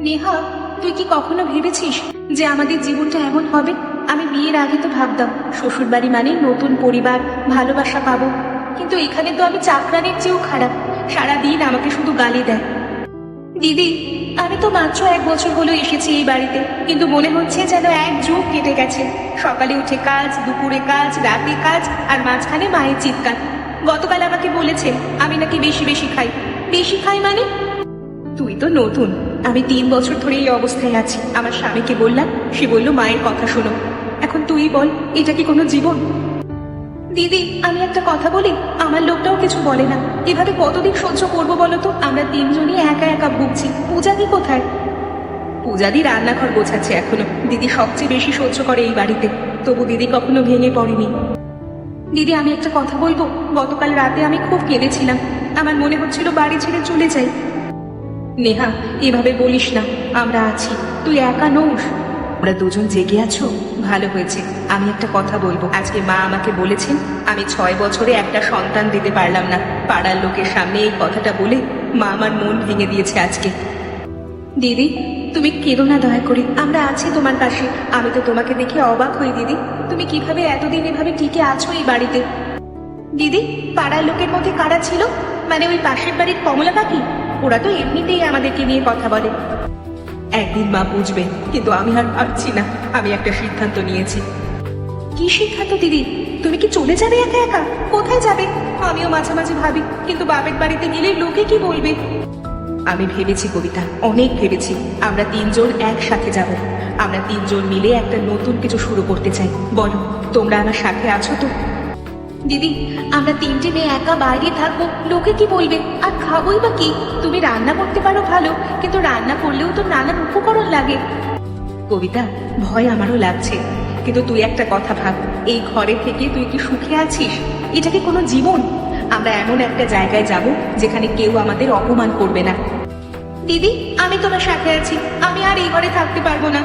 নেহা, তুই কি কখনো ভেবেছিস যে আমাদের জীবনটা এমন হবে? আমি বিয়ের আগে তো ভাবতাম শ্বশুর বাড়ি মানে নতুন পরিবার, ভালোবাসা পাবো। কিন্তু এখানে তো আমি চাকরানির চেয়েও খারাপ। সারাদিন আমাকে শুধু গালি দেয়। দিদি, আমি তো মাত্র 1 বছর হলো এসেছি এই বাড়িতে, কিন্তু মনে হচ্ছে যেন 1 যুগ কেটে গেছে। সকালে উঠে কাজ, দুপুরে কাজ, রাতে কাজ, আর মাঝখানে মায়ের চিৎকার। গতকাল আমাকে বলেছে আমি নাকি বেশি বেশি খাই। বেশি খাই মানে? তুই তো নতুন, আমি 3 বছর ধরে এই অবস্থায় আছি। আমার স্বামীকে বললাম, সে বলল মায়ের কথা শোনো। এখন তুই বল, এটা কি কোনো জীবন? দিদি, আমি একটা কথা বলি, আমার লোকটাও কিছু বলে না। এভাবে কতদিন সহ্য করবো বলো তো? আমরা 3জনই একা একা ভুগছি। পূজাদি কোথায়? পূজাদি রান্নাঘর গোছাচ্ছে এখনো। দিদি সবচেয়ে বেশি সহ্য করে এই বাড়িতে, তবু দিদি কখনো ভেঙে পড়েনি। দিদি, আমি একটা কথা বলবো? গতকাল রাতে আমি খুব কেঁদেছিলাম। আমার মনে হচ্ছিল বাড়ি ছেড়ে চলে যাই। নেহা, এভাবে বলিস না, আমরা আছি, তুই একা নোস। ওরা দুজন জেগে আছো, ভালো হয়েছে। আমি একটা কথা বলবো। আজকে মা আমাকে বলেছেন আমি 6 বছরে একটা সন্তান দিতে পারলাম না। পাড়ার লোকের সামনে এই কথাটা বলে মা আমার মন ভেঙে দিয়েছে আজকে। দিদি, তুমি কেঁদো না দয়া করে, আমরা আছি তোমার পাশে। আমি তো তোমাকে দেখে অবাক হই দিদি, তুমি কিভাবে এতদিন এভাবে টিকে আছো এই বাড়িতে। দিদি, পাড়ার লোকের মধ্যে কারা ছিল? মানে ওই পাশের বাড়ির কমলা কাকি? ওরা তো এমনিতেই আমাদেরকে নিয়ে কথা বলে। একদিন মা বুঝবে, কিন্তু আমি আর পারছি না। আমি একটা সিদ্ধান্ত নিয়েছি। কি সিদ্ধান্ত দিদি? তুমি কি চলে যাবে একা একা? কোথায় যাবে? আমিও মাঝে মাঝে ভাবি, কিন্তু বাপের বাড়িতে গেলে লোকে কি বলবে। আমি ভেবেছি কবিতা, অনেক ভেবেছি। আমরা 3জন একসাথে যাব। আমরা 3জন মিলে একটা নতুন কিছু শুরু করতে চাই। বলো, তোমরা আমার সাথে আছো তো? দিদি, আমরা 3টে মেয়ে একা বাইরে থাকবো, লোকে কি বলবে? আর খাবোই বা কি? তুমি রান্না করতে পারো ভালো, কিন্তু রান্না করলেও তো নানান উপকরণ লাগে। কবিতা, ভয় আমারও লাগছে, কিন্তু তুই একটা কথা ভাব, এই ঘরে থেকে তুই কি সুখে আছিস? এটা কি কোনো জীবন? আমরা এমন একটা জায়গায় যাব যেখানে কেউ আমাদের অপমান করবে না। দিদি, আমি তোমার সাথে আছি। আমি আর এই ঘরে থাকতে পারবো না।